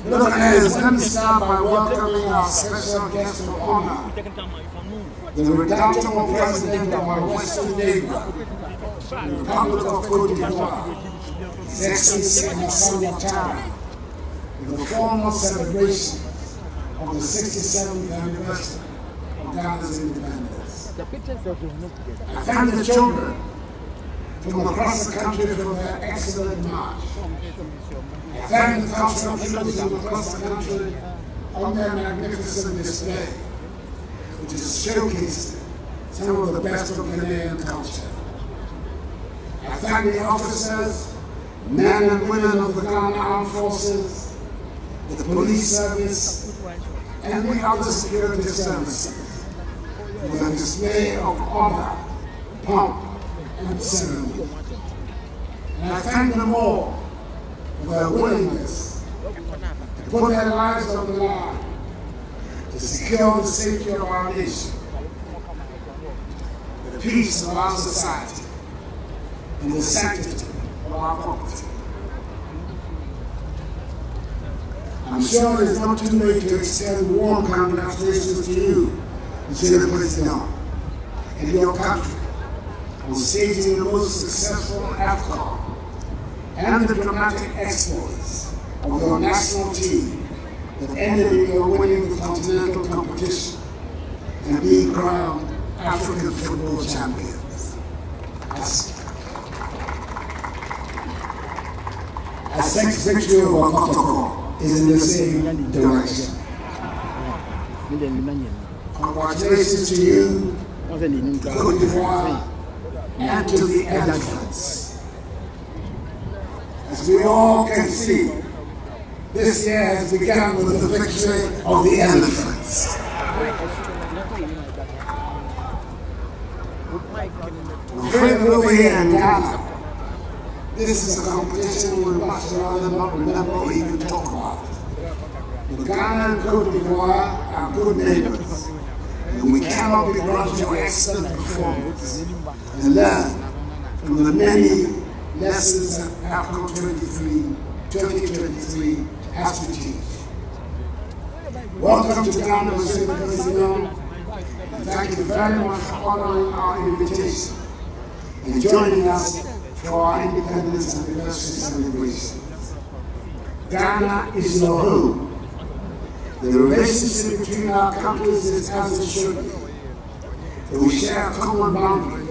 Look, let me start by welcoming our special guest of honor, the redoubtable president of our western neighbor, the Republic of Cote d'Ivoire, His Excellency Alassane Ouattara, with the formal celebration of the 67th anniversary of Ghana's independence. I thank the children from across the country for their excellent march. I thank the cultural leaders from across the country on their magnificent display, which has showcased some of the best of Ghanaian culture. I thank the officers, men and women of the Ghana Armed Forces, the police service, and the other security services for the display of honor, pomp, and ceremony. And I thank them all for their willingness to put their lives on the line to secure the safety of our nation, the peace of our society, and the sanctity of our property. I'm sure it's not too late to extend warm congratulations to you, Monsieur le Président, and your country on staging the most successful AFCON and the dramatic exploits of your national team that ended in your winning the continental competition and being crowned African football champions. As next victory over Kotoko is in the same direction. Congratulations to you, to Cote d'Ivoire, and to the elephants. As we all can see, this year has begun with the victory of the elephants. Over here in Ghana, this is a competition we much rather not remember or even talk about. But Ghana and Cote d'Ivoire are good neighbors, and we cannot begrudge your excellent performance and learn from the many lessons that AFCON 2023 has to teach. Welcome to Ghana, Monsieur le Président, and thank you very much for honoring our invitation and joining us for our independence anniversary celebrations. Ghana is your home. The relationship between our countries is as it should be. We share a common boundary,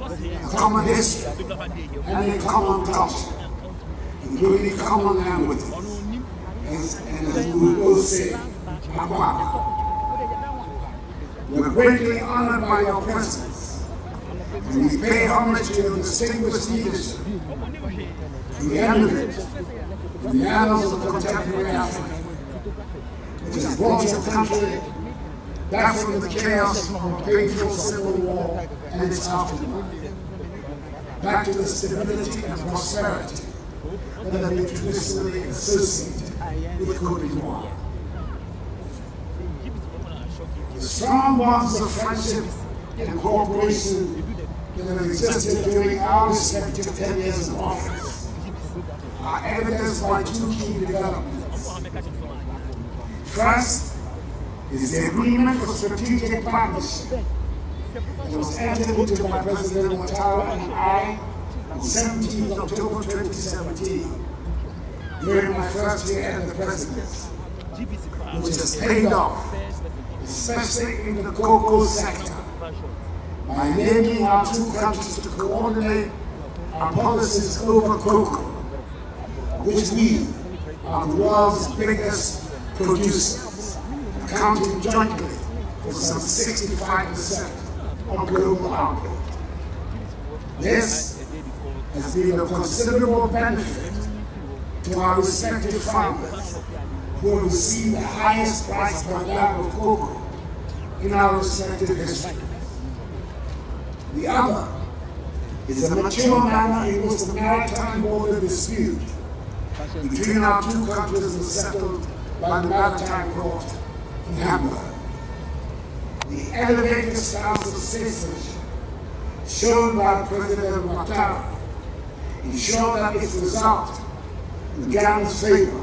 a common history, and a common culture, including common languages, and as we both say, Akwa. We're greatly honored by your presence, and we pay homage to your distinguished leadership, the eminent, in the annals of contemporary Africa, which has brought your country back from the chaos of painful civil war and its aftermath, back to the stability and prosperity that have been traditionally associated with Cote d'Ivoire. The strong bonds of friendship and cooperation that have existed during our respective 10 years of office are evidenced by two key developments. First is the agreement for strategic partnership that was entered into by President Ouattara and I on 17th October 2017 during my first year as the president, which has paid off, especially in the cocoa sector, by enabling our two countries to coordinate our policies over cocoa, which we are the world's biggest producers, accounting jointly for some 65% of global output. This has been a considerable benefit to our respective farmers, who have received the highest price per bag of cocoa in our respective history. The other is a mature manner in which the maritime border dispute between our two countries was settled by the Maritime Court in Hamburg. The elevated stance of statesmanship shown by President Ouattara ensured that its result in Ghana's favor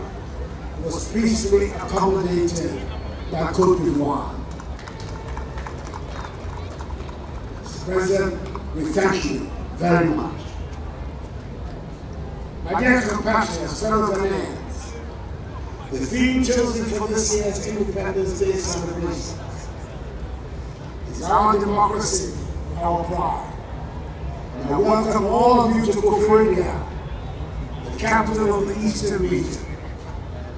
was peacefully accommodated by Côte d'Ivoire. Mr. President, we thank you very much. My dear compatriots, fellow Ghanaians, the theme chosen for this year's Independence Day celebration is our democracy, our pride. And I welcome all of you to Koforidua, the capital of the Eastern region,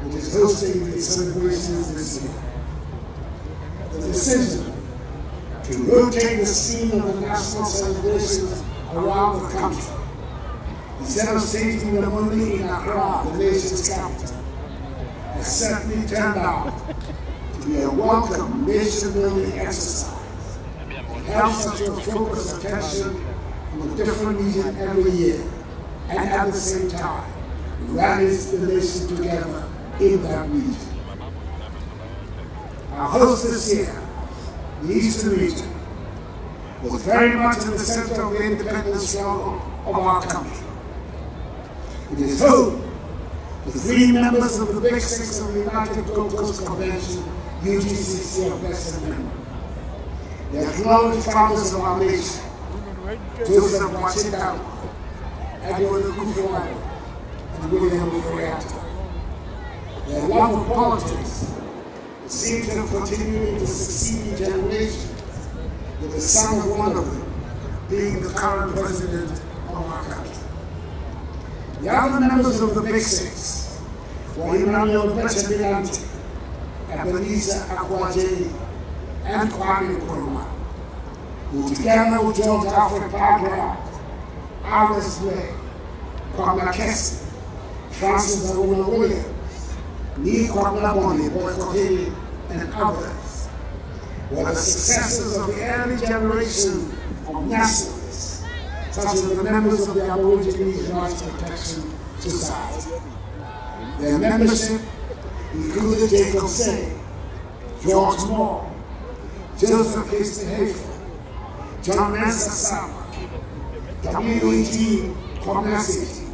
which is hosting the celebrations this year. The decision to rotate the scene of the national celebrations around the country, instead of staging them only in Accra, the nation's capital, has certainly turned out to be a welcome nation-building exercise that helps us to focus attention on a different region every year, and at the same time, rallies the nation together in that region. Our host this year, the Eastern region, was very much in the center of the independence struggle of our country. It is home to 3 members of the Big Six of the United Gold Coast Convention, UGCC of blessed memory. They are glorious founders of our nation, Joseph Wachida, Akufo Addo, and William Muriata. Their love of politics seems to have continued to succeed generations, with the son of one of them being the current president of our country. The other members of the Big Six were Emmanuel Bechebilante, Ebenezer Akwaje, and Kwame Nkrumah, who together with George Alfred Parker, Alice Blake, Kwame Kessie, Francis Aruna Williams, Ni Kwame Boy Kote, and others, were the successors of the early generation of nationalists, such as the members of the Aborigines Rights Protection Society. Their membership included Jacob Say, George Moore, Joseph Hasty Hayford, John Mensa Sama, W.E.G. Commercy,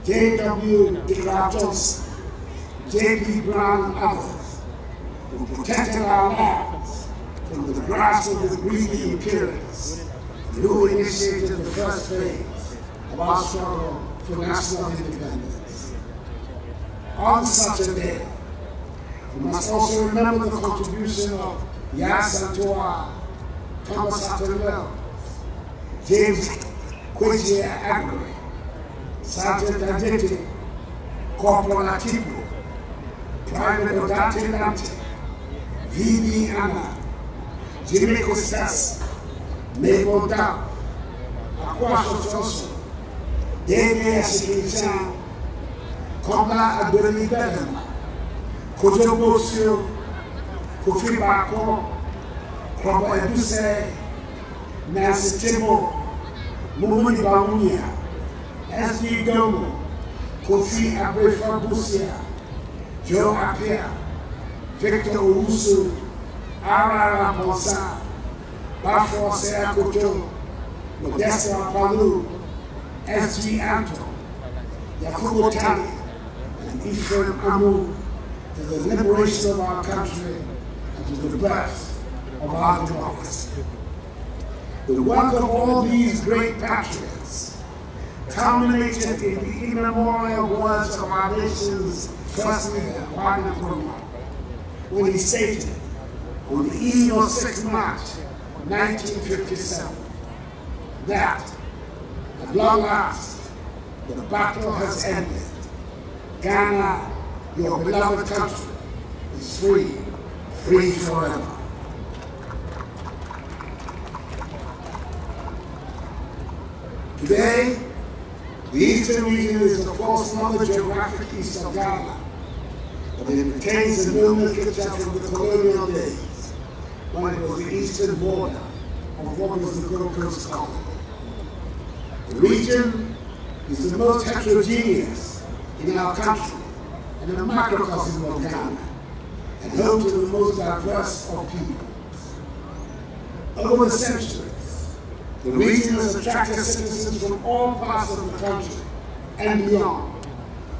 J.W. de Graaf Johnson, J.P. Brown, and others, who protected our lands from the grasp of the greedy imperialists, who initiated the first phase of our struggle for national independence. On such a day, we must also remember the contribution of Yas Antoa, Thomas Attenborough, James Kwesi Aggrey, Sergeant Adete, Corporal Atibu, Private Odate Nante, V.B. Anna, Jimmy Costas, Mabel Dow, Akwaso Johnson, David Asikinchan, Komla Adoni Bedema, Kojo Bosio, Kofi Bako, Krobo Eduse, Nancy Timo, Mumuni Bamunia, S.D. Domo, Kofi Abrefa Busia, Joe Apia, Victor Owusu, Ara Bonsa, Bafo Seakoto, Modesta Palu, S.G. Anto, Yakubu Tali, and Ephraim Amu, to the liberation of our country and to the birth of our democracy. The work of all these great patriots culminated in the immemorial words of our nation's first leader, Kwame Nkrumah, when he stated on the eve of 6 March 1957 that, at long last, the battle has ended. Ghana, your beloved country, is free, free forever. Today, the Eastern region is, of course, not the geographic east of Ghana, but it retains a nomenclature from the colonial days, when it was the eastern border of what was the Gold Coast colony. The region is the most heterogeneous in our country and a microcosm of Ghana, and home to the most diverse of peoples. Over the centuries, the region has attracted citizens from all parts of the country and beyond,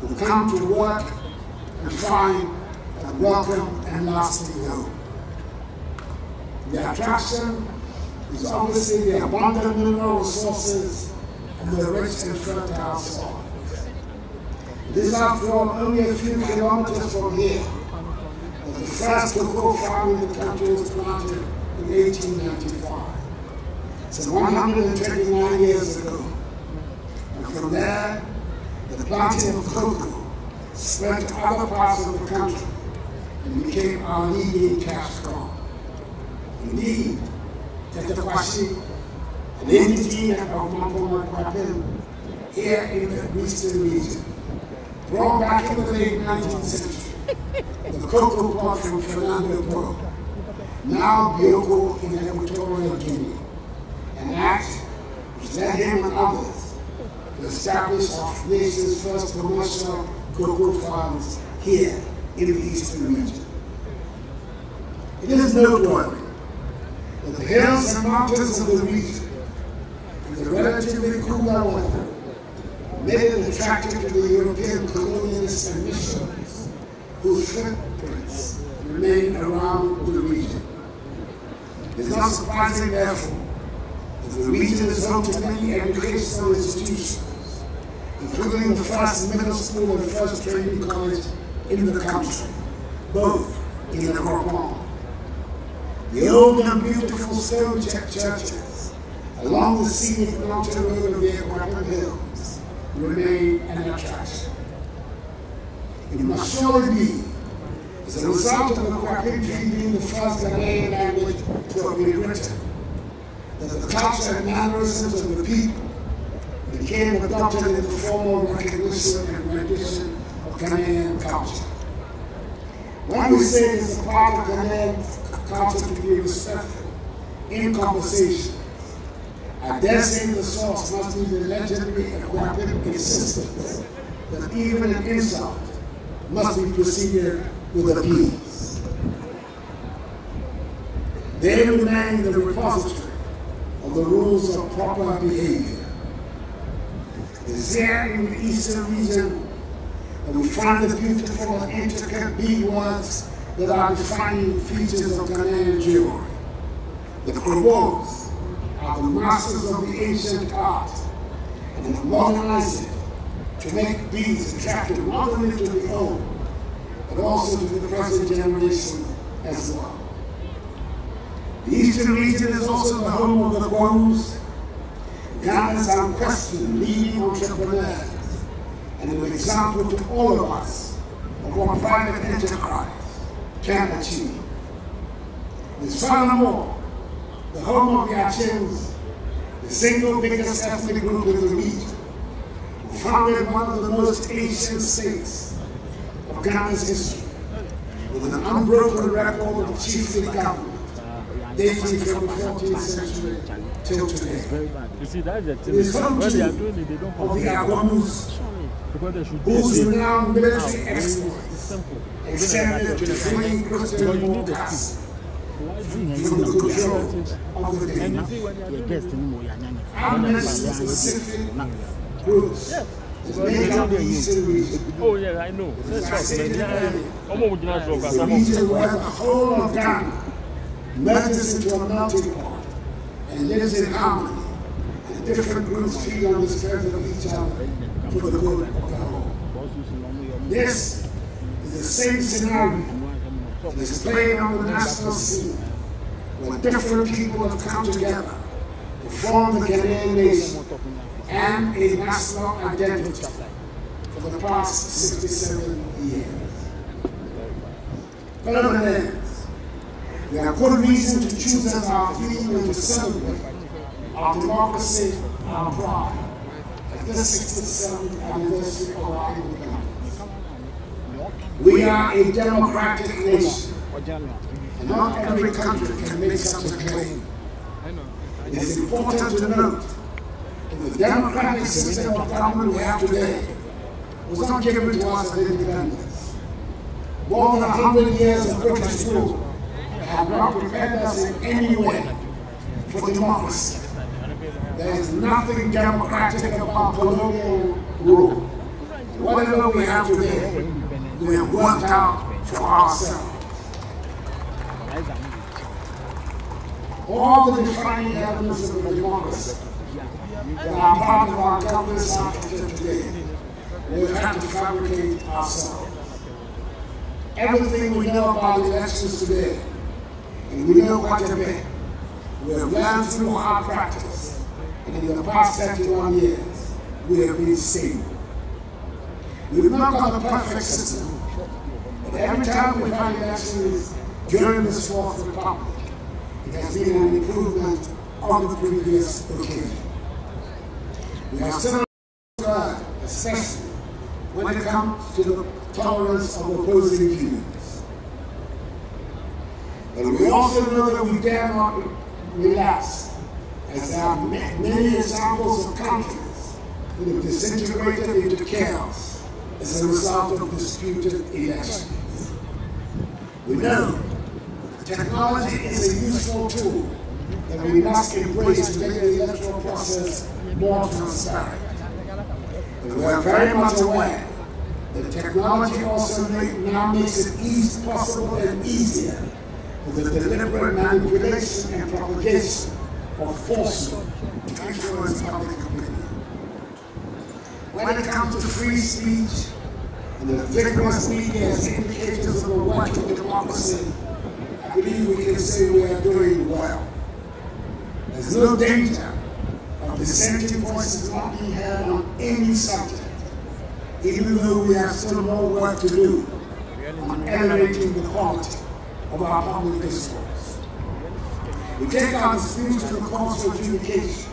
who come to work and find a welcome and lasting home. The attraction is obviously the abundant mineral resources and the rich and fertile soil. It is, after all, only a few kilometers from here that the first cocoa farm in the country was planted in 1895. So 129 years ago. And from there, the planting of cocoa spread to other parts of the country and became our leading cash crop. Indeed, Tetekwashi, an indigene of Nkommo Wo Ho here in the eastern region, brought back in the late 19th century the cocoa pod from Fernando Po, now Bioko in Equatorial Guinea, an act which led him and others to establish our nation's first commercial cocoa farms here in the eastern region. It is noteworthy that the hills and mountains of the region and the relatively cooler weather made it attractive to the European colonialists and missionaries whose footprints remain around the region. It is not surprising, therefore, that the region is home to many educational institutions, including the first middle school and first training college in the country, both in the Nkommo. The old and beautiful stone churches along the scenic mountain road of the Equatorial Hills remain an attraction. It must surely be, as a result of the Kwapin Tree being the first Ghanaian language to have been written, that the culture and mannerisms of the people became adopted in the formal recognition and rendition of Ghanaian culture. When we say it is a part of Ghanaian culture to be respectful in conversation, I dare say the source must be the legendary Kwapin insistence that even an insult must be preceded with a peace. They remain the repository of the rules of proper behavior. It is here in the eastern region that we find the beautiful and intricate beadworks that are defining features of Ghanaian jewelry. The Krobos are the masters of the ancient art and have modernized it to make beads attractive not only to the old, but also to the present generation as well. The eastern region is also the home of the Kwamos, Ghana's unquestioned leading entrepreneurs, and an example to all of us of what private enterprise can achieve. It is furthermore the home of the Achens, the single biggest ethnic group in the region, who founded one of the most ancient states of Ghana's history, with an unbroken record of chiefly government dating from the 14th century till today. You see, that's the thing. It is home When to they are doing it, they don't of the Agwamus, whose renowned military exploits extended to freeing Christian Morcas from the control of the day. And you see, when they are doing it, Our specific groups that make up the eastern region. oh yeah, I know. As I said earlier, It's a region where the whole of Ghana merges into a melting pot and lives in harmony, and different groups feed on the strength of each other for the good of the whole. This is the same scenario that is playing on the national scene, where different people have come together to form the Ghanaian nation and a national identity for the past 67 years. Fellow Ghanaians, we have good reason to choose as our theme and to celebrate our democracy and our pride at this 67th anniversary of our independence. We are a democratic nation, and not every country can make such a claim. It is important to note that the democratic system of government we have today was not given to us at independence. More than 100 years of British rule have not prepared us in any way for democracy. There is nothing democratic about colonial rule. Whatever we have today we have worked out for ourselves. All the defining elements of a democracy that are part of our governance architecture today, we've had to fabricate ourselves. Everything we know about elections today, and we know quite a bit, we have learned through hard practice, and in the past 31 years, we have been stable. We've not got a perfect system, but every time we've had elections during this Fourth Republic, it has been an improvement on the previous occasion. We have still learned, especially when it comes to the tolerance of opposing views. But we also know that we dare not relax, as there are many examples of countries that have disintegrated into chaos as a result of disputed elections. We know technology is a useful tool that we must embrace to make the electoral process more transparent. But we are very much aware that technology also now makes it possible and easier for the deliberate manipulation and propagation of falsehood to influence public opinion. When it comes to free speech and the vigorous media as indicators of a working democracy, I believe we can say we are doing well. There's no danger of dissenting voices not being heard on any subject, even though we have still more work to do on elevating the quality of our public discourse. We take our disputes to the courts of adjudication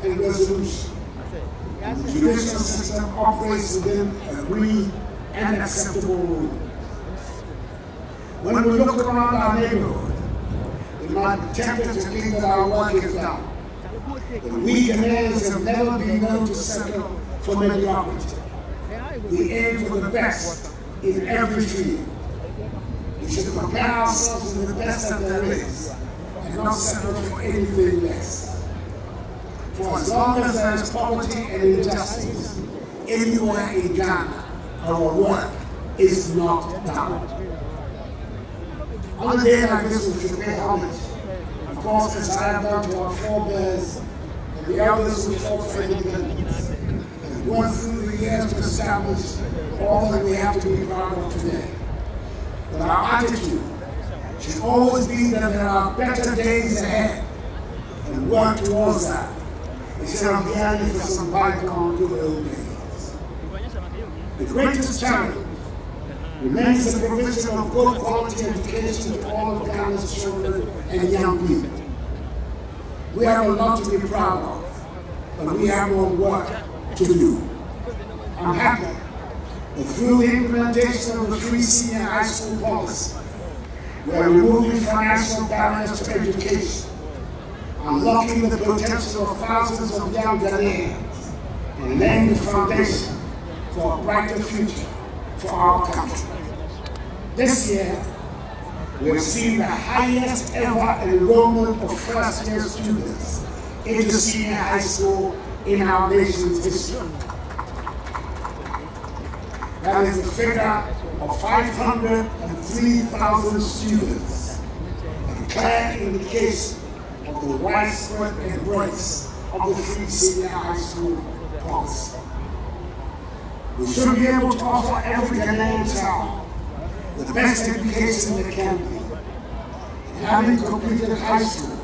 and resolution. The judicial system operates within agreed and acceptable rules. When we look around our neighborhood, we might be tempted to think that our work is done. But we Ghanaians have never been known to settle for mediocrity. We aim for the best in every field. We should compare ourselves with the best that there is and not settle for anything less. For as long as there is poverty and injustice anywhere in Ghana, our work is not done. On a day like this, we should pay homage, of course, as I have done to our forebears and the elders who fought for independence, and went through the years to establish all that we have to be proud of today. But our attitude should always be that there are better days ahead, and work towards that, instead of yearning for some bygone good old days. The greatest challenge remains the provision of good quality education to all of Ghana's children and young people. We have a lot to be proud of, but we have more work to do. I'm happy that through the implementation of the free senior high school policy, we are removing financial barriers to education, unlocking the potential of thousands of young Ghanaians, and laying the foundation for a brighter future for our country. This year, we have seen the highest ever enrollment of first-year students into senior high school in our nation's history. That is a figure of 503,000 students, a clear indication of the widespread embrace of the free senior high school policy. We should be able to offer every Ghanaian child the best education they can be. And having completed high school,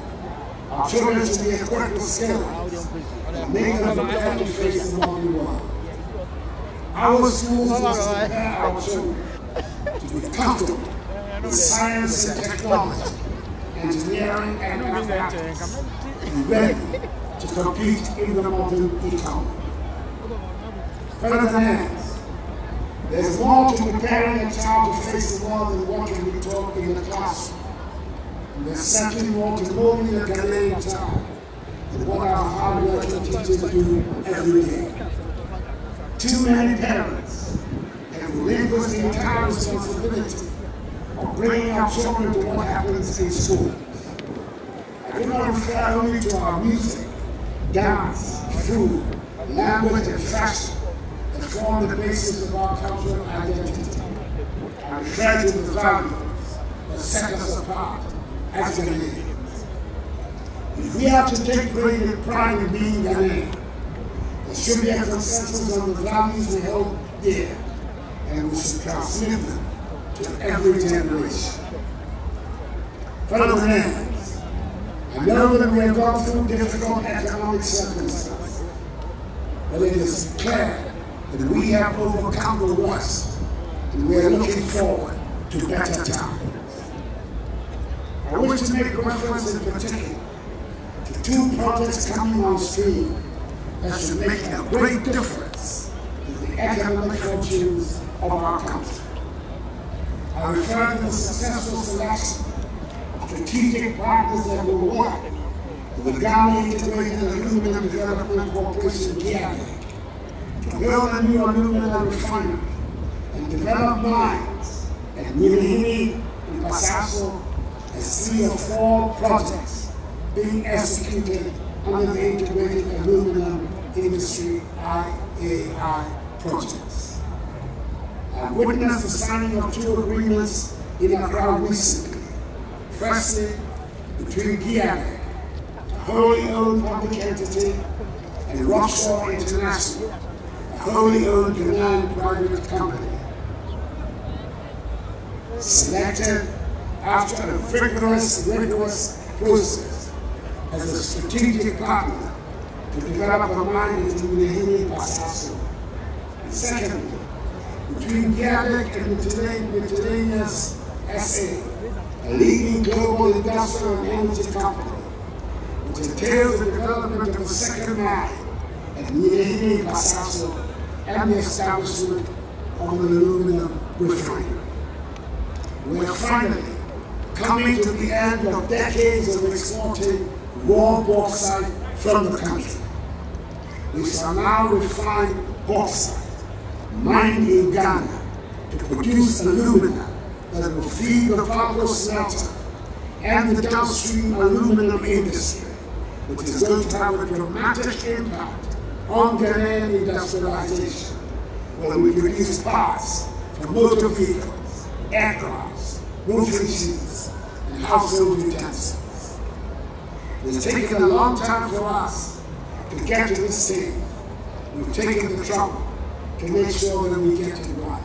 our children should be equipped with skills that make them prepared to face the modern world. Our schools must prepare our children to be comfortable with science and technology, engineering and mathematics, and ready to compete in the modern economy. Further than that, there's more to preparing a child to face the world than what can be taught in the classroom. And there's certainly more to molding a Ghanaian child than what our hard-working teachers do every day. Too many parents have relinquished the entire responsibility of bringing our children to what happens in schools. I do not refer only to our music, dance, food, language, and fashion that form the basis of our cultural identity, I refer to the values that set us apart as Ghanaians. If we are to take great pride in being Ghanaian, there should be a consensus on the values we hold dear, and we should transmit them to every generation. Fellow Ghanaians, I know that we have gone through difficult economic circumstances, but it is clear that we have overcome the worst, and we are looking forward to better times. I wish to make reference in particular to two projects coming on stream that should make a great difference in the economic fortunes of our country. I refer to the successful selection of strategic partners that will work with the Ghana Integrated Aluminum Development Corporation, GhanaWeb, to build a new aluminum refinery and develop mines at Nyirihini and Pasaso as 3 or 4 projects being executed under the Integrated Aluminum Industry IAI projects. I witnessed the signing of 2 agreements in Accra recently. Firstly, between GhanaWeb, a wholly owned public entity, and Rockshore International, a wholly owned Ghanaian private company. Selected after a rigorous process as a strategic partner to develop a mine in Nyirihini, Pasaso. And secondly, between GhanaWeb and Mediterraneous SA, a leading global industrial and energy company, which entails the development of a second mine at Nyirihini, Pasaso, and the establishment of an aluminum refinery. We are finally coming to the end of decades of exporting raw bauxite from the country. We shall now refine bauxite mined in Ghana to produce alumina that will feed the Falco smelter and the downstream aluminum industry, which is going to have a dramatic impact on Ghanaian industrialization, where we produce parts for motor vehicles, aircrafts, roofing sheets, and household utensils. It has taken a long time for us to get to this stage. We've taken the trouble to make sure that we get it right.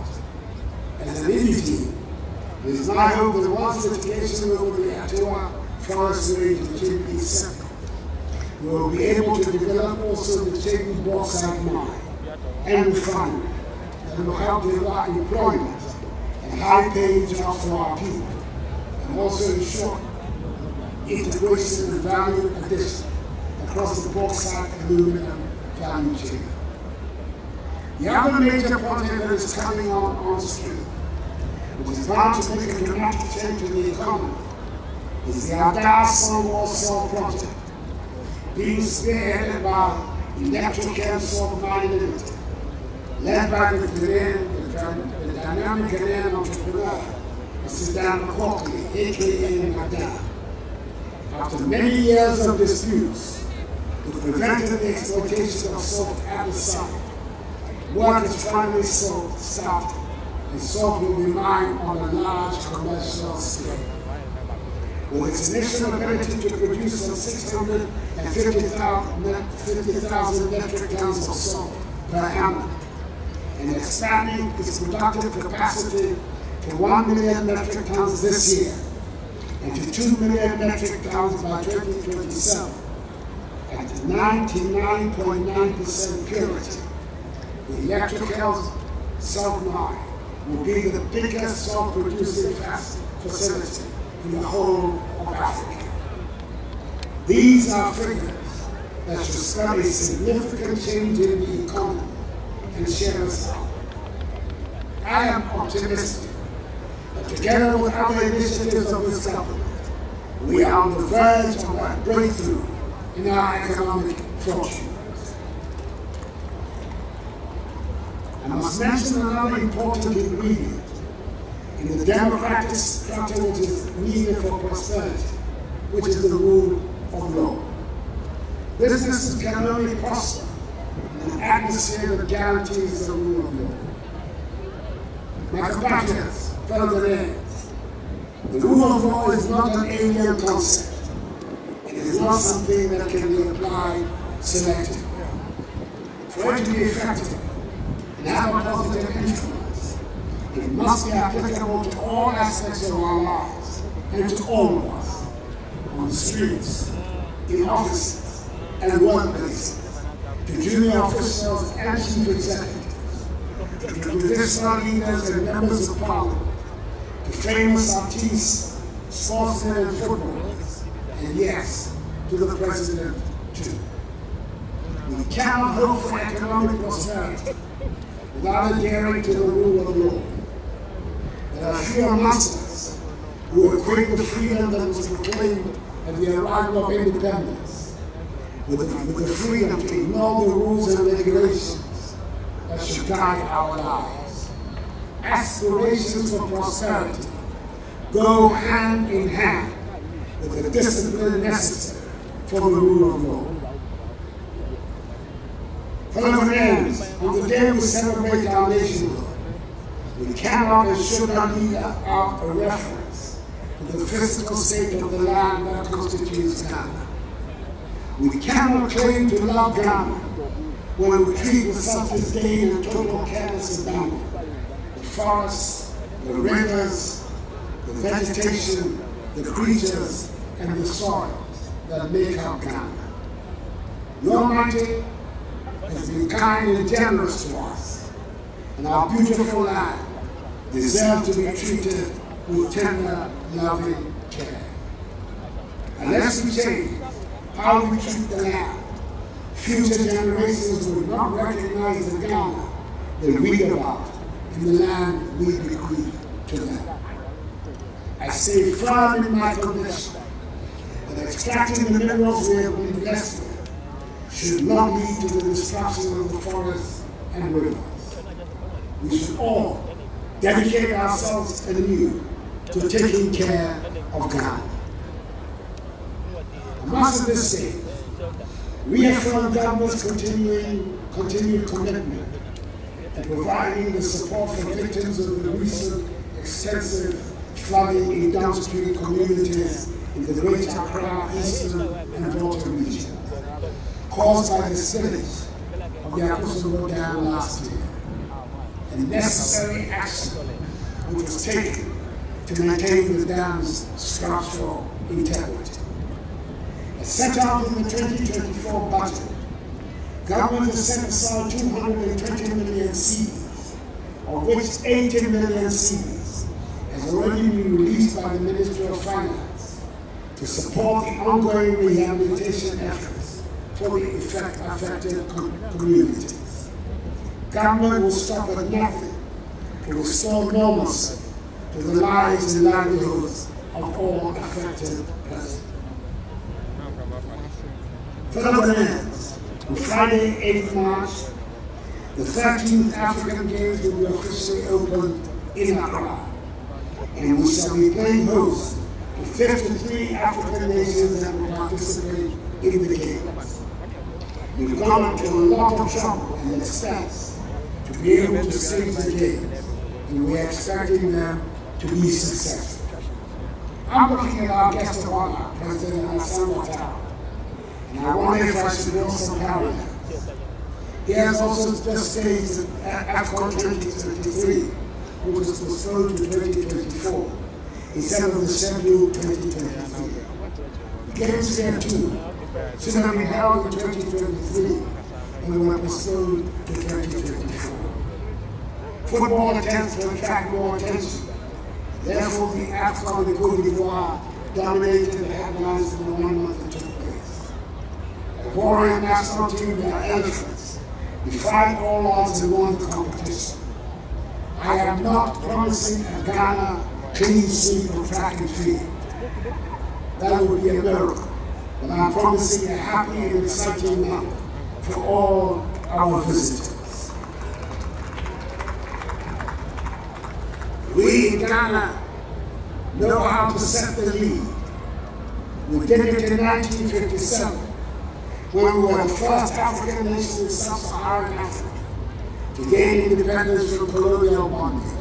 As an indie team, it is my hope that once litigation over the Atoa forest range in GP settled, we will be able to develop also the Chedi bauxite mine and refinery that will help develop employment and high-paying jobs for our people, and also ensure integration and value addition across the bauxite aluminum value chain. The other major project that is coming on stream, which is bound to make a dramatic change in the economy, is the Diaspora Link project, being spearheaded by Electrochem Salt Mine Limited, led by the dynamic Ghanaian entrepreneur, Mr. Dan Kwokli, aka Madam. After many years of disputes which prevented the exploitation of salt at the site, work has finally started, and salt will be mined on a large commercial scale. With its initial ability to produce some 650,000 metric tons of salt per annum, and expanding its productive capacity to 1 million metric tons this year, and to 2 million metric tons by 2027, at 99.9% purity. The Electrochem salt mine will be the biggest salt producing facility in the whole of Africa. These are figures that should spell a significant change in the economy and share us out. I am optimistic that together with other initiatives of this government, we are on the verge of a breakthrough in our economic fortunes. I must mention another important ingredient in the democratic structure which is needed for prosperity, which is the rule of law. Businesses can only prosper in an atmosphere that guarantees the rule of law. My compatriots, fellow Ghanaians, the rule of law is not an alien concept. It is not something that can be applied selectively. For it to be effective and have a positive influence, it must be applicable to all aspects of our lives and to all of us, on the streets, in offices and workplaces, to junior officials and chief executives, to traditional leaders and members of parliament, to famous artists, sportsmen and footballers, and yes, to the president too. We cannot hope for economic prosperity without adhering to the rule of law. There are few amongst us who equate the freedom that was proclaimed at the arrival of independence with the freedom to ignore the rules and regulations that should guide our lives. Aspirations for prosperity go hand in hand with the discipline necessary for the rule of law. Fellow Ghanaians, on the day we celebrate our nationhood, we cannot and should not leave out a reference to the physical state of the land that constitutes Ghana. We cannot claim to love Ghana when we treat with such disdain and total careless abandon the forests, the rivers, the vegetation, the creatures, and the soils that make up Ghana. The Almighty has been kind and generous to us, and our beautiful land deserves to be treated with tender, loving care. Unless we change how we treat the land, future generations will not recognize the Ghana they read about in the land we bequeath to them. I stay firm in my conviction that extracting the minerals we have been blessed with should not lead to the destruction of the forests and rivers. We should all dedicate ourselves anew to taking care of Ghana. I must at this stage reaffirm government's continued commitment to providing the support for victims of the recent extensive flooding in downstream communities in the Greater Accra, Eastern and Delta region, caused by the spillage of the Akufo Addo Dam last year, and necessary action which was taken to maintain the dam's structural integrity. As set out in the 2024 budget, government has set aside 220 million cedis, of which 80 million cedis has already been released by the Ministry of Finance to support the ongoing rehabilitation efforts for the affected communities. Government will stop at nothing to restore normalcy to the lives and livelihoods of all affected persons. Fellow Ghanaians, on Friday, 8th March, the 13th African Games will be officially opened in Accra, and we shall be playing host to 53 African nations that will participate in the Games. We've gone to a lot of trouble and expense to be able to stage the Games, and we're expecting them to be successful. I'm looking at our guest of honor, President Hassan Ouattara, and I wonder if I should draw some parallels. He has also just staged AFCON 2023, which was postponed to 2024, instead of the scheduled 2023. The Games here too should have been held in 2023 and were postponed to 2024. Football attempts to attract more attention. Therefore, the AFCON in Côte d'Ivoire dominated the headlines for the 1 month it took place. The warrior national team, their elephants, defied all odds and won the competition. I am not promising a Ghana clean sweep of track and field. That would be a miracle. But I'm promising a happy and exciting month for all our visitors. We in Ghana know how to set the lead. We did it in 1957, when we were the first African nation in sub-Saharan Africa to gain independence from colonial bondage.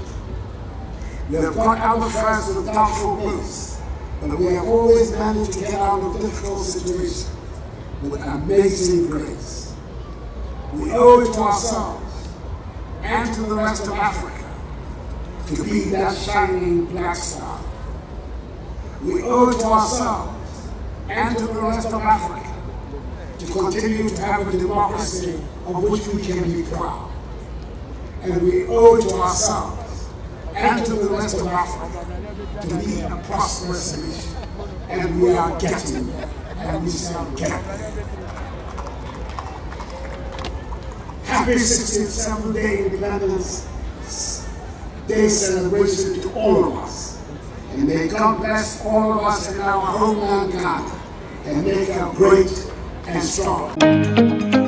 We have got other friends with doubtful beliefs, but we have always managed to get out of difficult situations with amazing grace. We owe it to ourselves and to the rest of Africa to be that shining black star. We owe it to ourselves and to the rest of Africa to continue to have a democracy of which we can be proud. And we owe it to ourselves and to the rest of Africa to be a prosperous nation. And we are getting there, and we shall get there. Happy 67th Day Independence Day celebration to all of us. And may God bless all of us in our homeland Ghana and make us great and strong.